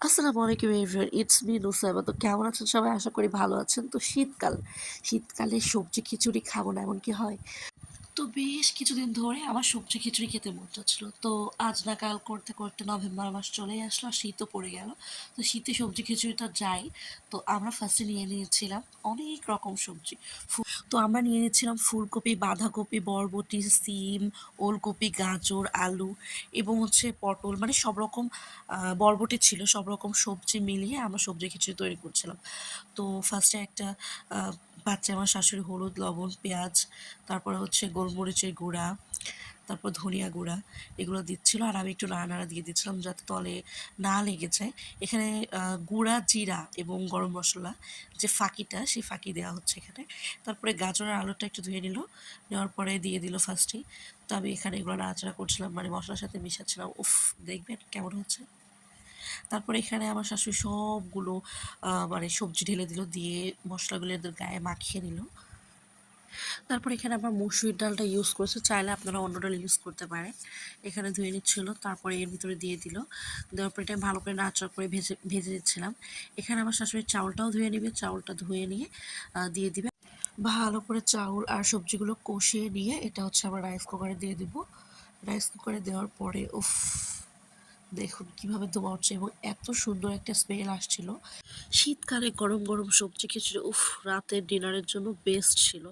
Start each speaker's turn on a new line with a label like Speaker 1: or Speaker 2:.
Speaker 1: আসসালামু আলাইকুম everyone, it's me Nusaiba. তো কেমন আছেন সবাই? আশা করি ভালো আছেন। তো শীতকালে সবজি খিচুড়ি খাবো না এমন কি হয়? তো বেশ কিছুদিন ধরে আমার সবজি খিচুড়ি খেতে মন চাচ্ছিল। তো আজ না কাল করতে করতে নভেম্বর মাস চলেই আসলো আর শীতও পড়ে গেল। তো শীতে সবজি খিচুড়িটা যাই। তো আমরা ফার্স্টে নিয়ে নিয়েছিলাম অনেক রকম সবজি। তো আমরা নিয়ে নিয়েছিলাম ফুলকপি, বাঁধাকপি, বরবটি, সিম, ওলকপি, গাজর, আলু এবং হচ্ছে পটল, মানে সব রকম বরবটি ছিল। সব রকম সবজি মিলিয়ে আমরা সবজি খিচুড়ি তৈরি করছিলাম। তো ফার্স্টে একটা বাচ্চা আমার শাশুড়ি হলুদ, লবণ, পেঁয়াজ, তারপরে হচ্ছে গোলমরিচের গুঁড়া, তারপর ধনিয়া গুঁড়া এগুলো দিচ্ছিল আর আমি একটু নাড়ানাড়া দিয়ে দিচ্ছিলাম যাতে তলে না লেগে যায়। এখানে গুঁড়া জিরা এবং গরম মশলা যে ফাঁকিটা সেই ফাঁকি দেওয়া হচ্ছে এখানে। তারপরে গাজর আর আলুটা একটু ধুয়ে নিল, নেওয়ার পরে দিয়ে দিল ফার্স্টেই। তো আমি এখানে এগুলো নাড়াচাড়া করছিলাম, মানে মশলার সাথে মিশাচ্ছিলাম। উফ, দেখবেন কেমন হচ্ছে। তারপরে এখানে আমার শাশুড়ি সবগুলো মানে সবজি ঢেলে দিল, দিয়ে মশলাগুলো এদের গায়ে মাখিয়ে নিল। তারপর এখানে আবার মসুরির ডালটা ইউজ করেছে, চাইলে আপনারা অন্য ডাল ইউজ করতে পারেন। এখানে ধুয়ে নিচ্ছিল, তারপরে এর ভিতরে দিয়ে দিল। দেওয়ার পর এটা ভালো করে নাড়াচাড়া করে ভেজে ভেজে দিচ্ছিলাম। এখানে আমার শাশুড়ি চাউলটাও ধুয়ে নেবে, চাউলটা ধুয়ে নিয়ে দিয়ে দিবে। ভালো করে চাউল আর সবজিগুলো কষিয়ে নিয়ে এটা হচ্ছে আবার রাইস কুকারে দিয়ে দিব। রাইস কুকারে দেওয়ার পরে উফ, দেখুন কীভাবে ধোঁয়া উঠছে এবং এত সুন্দর একটা স্মেল আসছিল। শীতকালে গরম গরম সবজি খিচুড়ি উফ, রাতের ডিনারের জন্য বেস্ট ছিল।